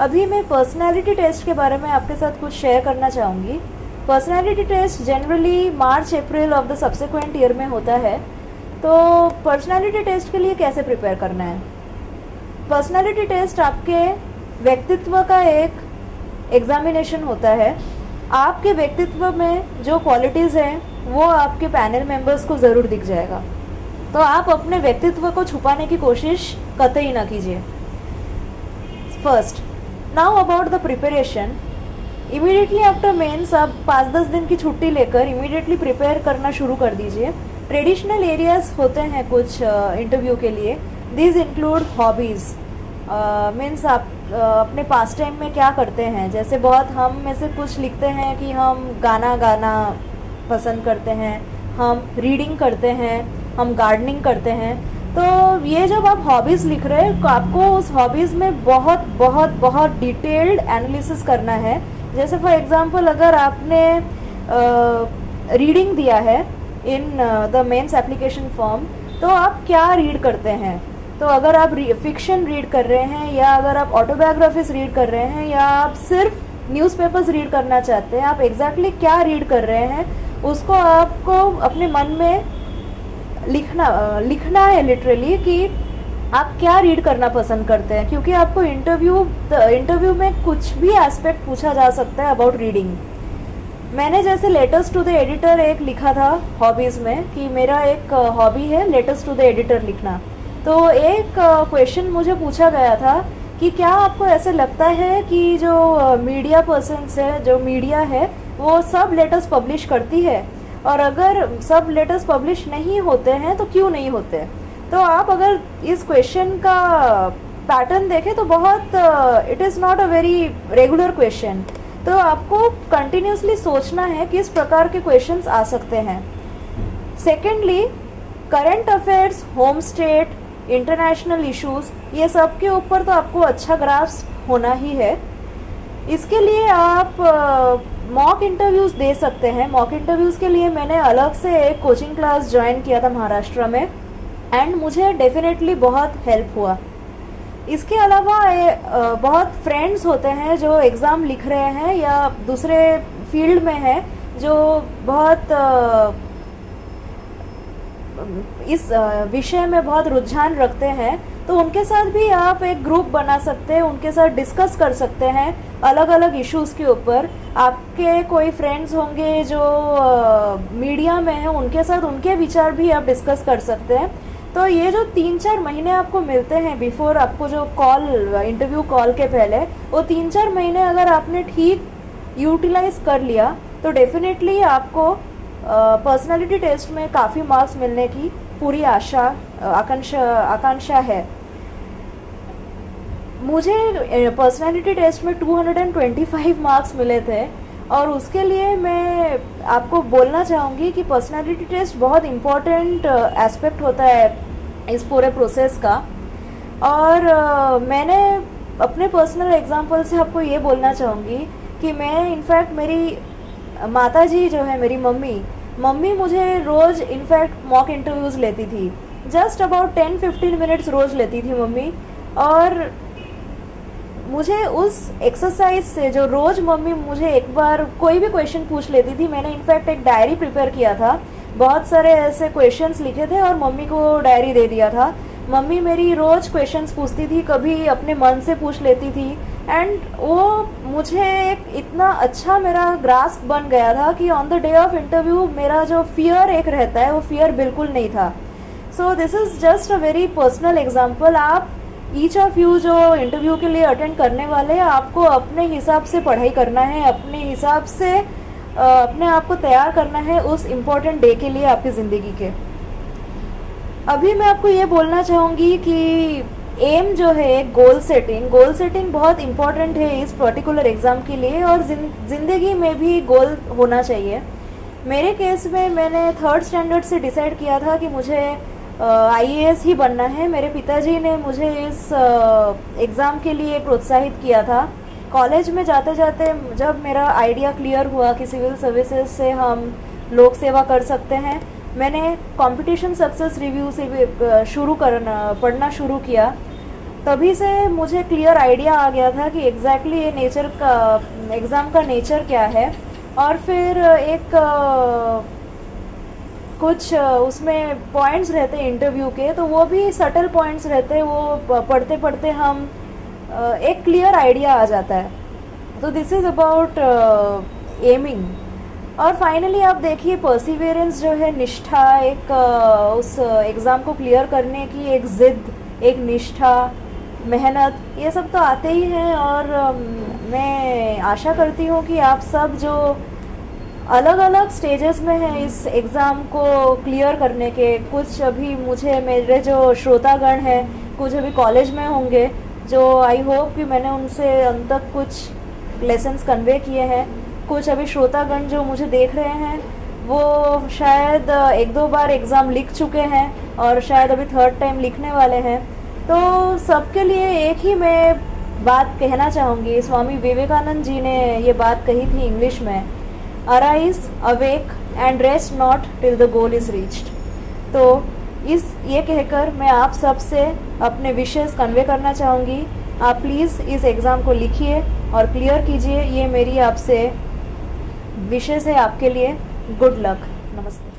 अभी मैं personality test के बारे में आपके साथ कुछ शेयर करना चाहूँगी। Personality test generally March April of the subsequent year में होता है। तो पर्सनालिटी टेस्ट के लिए कैसे प्रिपेयर करना है? पर्सनालिटी टेस्ट आपके व्यक्तित्व का एक एग्जामिनेशन होता है। आपके व्यक्तित्व में जो क्वालिटीज़ हैं वो आपके पैनल मेंबर्स को ज़रूर दिख जाएगा। तो आप अपने व्यक्तित्व को छुपाने की कोशिश कतई ना कीजिए। First, now about the preparation. Immediately after mains आप 5-10 दिन की छुट्टी लेकर इमीडिएटली प्रिपेयर करना शुरू कर दीजिए। ट्रेडिशनल एरियाज होते हैं कुछ इंटरव्यू के लिए। दीज इंक्लूड हॉबीज़, मीन्स आप अपने पास टाइम में क्या करते हैं। जैसे बहुत हम में से कुछ लिखते हैं कि हम गाना गाना पसंद करते हैं, हम रीडिंग करते हैं, हम गार्डनिंग करते हैं। तो ये जब आप हॉबीज़ लिख रहे हैं तो आपको उस हॉबीज़ में बहुत बहुत बहुत डिटेल्ड एनालिसिस करना है। जैसे फॉर एग्जांपल अगर आपने रीडिंग दिया है in the mains application form, तो आप क्या रीड करते हैं। तो अगर आप फिक्शन रीड कर रहे हैं, या अगर आप ऑटोबायोग्राफीज रीड कर रहे हैं, या आप सिर्फ न्यूज़पेपर्स रीड करना चाहते हैं, आप एग्जैक्टली क्या रीड कर रहे हैं उसको आपको अपने मन में लिखना है लिटरली कि आप क्या रीड करना पसंद करते हैं। क्योंकि आपको इंटरव्यू में कुछ भी एस्पेक्ट पूछा जा सकता है अबाउट रीडिंग। मैंने जैसे लेटर्स टू द एडिटर एक लिखा था हॉबीज़ में कि मेरा एक हॉबी है लेटर्स टू द एडिटर लिखना। तो एक क्वेश्चन मुझे पूछा गया था कि क्या आपको ऐसे लगता है कि जो मीडिया पर्सन्स है, जो मीडिया है, वो सब लेटर्स पब्लिश करती है, और अगर सब लेटर्स पब्लिश नहीं होते हैं तो क्यों नहीं होते। तो आप अगर इस क्वेश्चन का पैटर्न देखें तो बहुत it is not a very regular question. तो आपको कंटिन्यूसली सोचना है कि इस प्रकार के क्वेश्चंस आ सकते हैं। Secondly, current affairs, home state, international issues, ये सब के ऊपर तो आपको अच्छा ग्रास्प होना ही है। इसके लिए आप मॉक इंटरव्यूज़ दे सकते हैं। मॉक इंटरव्यूज़ के लिए मैंने अलग से एक कोचिंग क्लास ज्वाइन किया था महाराष्ट्र में, एंड मुझे डेफिनेटली बहुत हेल्प हुआ। इसके अलावा बहुत फ्रेंड्स होते हैं जो एग्ज़ाम लिख रहे हैं या दूसरे फील्ड में हैं, जो बहुत इस विषय में बहुत रुझान रखते हैं। तो उनके साथ भी आप एक ग्रुप बना सकते हैं, उनके साथ डिस्कस कर सकते हैं अलग अलग इश्यूज़ के ऊपर। आपके कोई फ्रेंड्स होंगे जो मीडिया में हैं, उनके साथ उनके विचार भी आप डिस्कस कर सकते हैं। तो ये जो 3-4 महीने आपको मिलते हैं बिफोर आपको जो इंटरव्यू कॉल के पहले, वो 3-4 महीने अगर आपने ठीक यूटिलाइज कर लिया तो डेफिनेटली आपको पर्सनालिटी टेस्ट में काफ़ी मार्क्स मिलने की पूरी आकांक्षा है। मुझे पर्सनालिटी टेस्ट में 225 मार्क्स मिले थे, और उसके लिए मैं आपको बोलना चाहूँगी कि पर्सनालिटी टेस्ट बहुत इम्पॉर्टेंट एस्पेक्ट होता है इस पूरे प्रोसेस का। और मैंने अपने पर्सनल एग्जांपल से आपको ये बोलना चाहूँगी कि मैं इनफैक्ट मेरी माताजी जो है, मेरी मम्मी मुझे रोज़ इनफैक्ट मॉक इंटरव्यूज़ लेती थी। जस्ट अबाउट 10-15 मिनट्स रोज़ लेती थी मम्मी। और मुझे उस एक्सरसाइज से, जो रोज़ मम्मी मुझे एक बार कोई भी क्वेश्चन पूछ लेती थी, मैंने इनफैक्ट एक डायरी प्रिपेयर किया था, बहुत सारे ऐसे क्वेश्चंस लिखे थे और मम्मी को डायरी दे दिया था। मम्मी मेरी रोज़ क्वेश्चंस पूछती थी, कभी अपने मन से पूछ लेती थी, एंड वो मुझे एक इतना अच्छा मेरा ग्रास्प बन गया था कि on the day of interview मेरा जो फियर एक रहता है वो फियर बिल्कुल नहीं था। So this is just a very personal example. आप ईच ऑफ यू जो इंटरव्यू के लिए अटेंड करने वाले हैं, आपको अपने हिसाब से पढ़ाई करना है, अपने हिसाब से अपने आप को तैयार करना है उस इम्पोर्टेंट डे के लिए आपकी ज़िंदगी के। अभी मैं आपको ये बोलना चाहूँगी कि एम जो है, गोल सेटिंग बहुत इम्पॉर्टेंट है इस पर्टिकुलर एग्ज़ाम के लिए, और ज़िंदगी में भी गोल होना चाहिए। मेरे केस में मैंने 3rd स्टैंडर्ड से डिसाइड किया था कि मुझे IAS ही बनना है। मेरे पिताजी ने मुझे इस एग्ज़ाम के लिए प्रोत्साहित किया था। कॉलेज में जाते जाते जब मेरा आइडिया क्लियर हुआ कि सिविल सर्विसेज से हम लोक सेवा कर सकते हैं, मैंने कंपटीशन सक्सेस रिव्यू से भी पढ़ना शुरू किया। तभी से मुझे क्लियर आइडिया आ गया था कि एग्जैक्टली ये नेचर का एग्ज़ाम का नेचर क्या है। और फिर एक कुछ उसमें पॉइंट्स रहते हैं इंटरव्यू के, तो वो भी सटल पॉइंट्स रहते हैं, वो पढ़ते पढ़ते हम एक क्लियर आइडिया आ जाता है। तो दिस इज़ अबाउट एमिंग। और फाइनली आप देखिए परसिवियरेंस जो है, निष्ठा, एक उस एग्ज़ाम को क्लियर करने की एक ज़िद, एक निष्ठा, मेहनत, ये सब तो आते ही हैं। और मैं आशा करती हूँ कि आप सब जो अलग अलग स्टेजेस में हैं इस एग्ज़ाम को क्लियर करने के, कुछ अभी मेरे जो श्रोतागण हैं कुछ अभी कॉलेज में होंगे, जो आई होप कि मैंने उनसे अंत तक कुछ लेसन्स कन्वे किए हैं। कुछ अभी श्रोतागण जो मुझे देख रहे हैं वो शायद एक दो बार एग्ज़ाम लिख चुके हैं और शायद अभी थर्ड टाइम लिखने वाले हैं। तो सबके लिए एक ही मैं बात कहना चाहूँगी। स्वामी विवेकानंद जी ने ये बात कही थी इंग्लिश में, arise, awake and rest not till the goal is reached. तो ये कहकर मैं आप सब से अपने विशेस कन्वे करना चाहूँगी। आप प्लीज़ इस एग्ज़ाम को लिखिए और क्लियर कीजिए, ये मेरी आपसे विशेस है आपके लिए। Good luck. नमस्ते।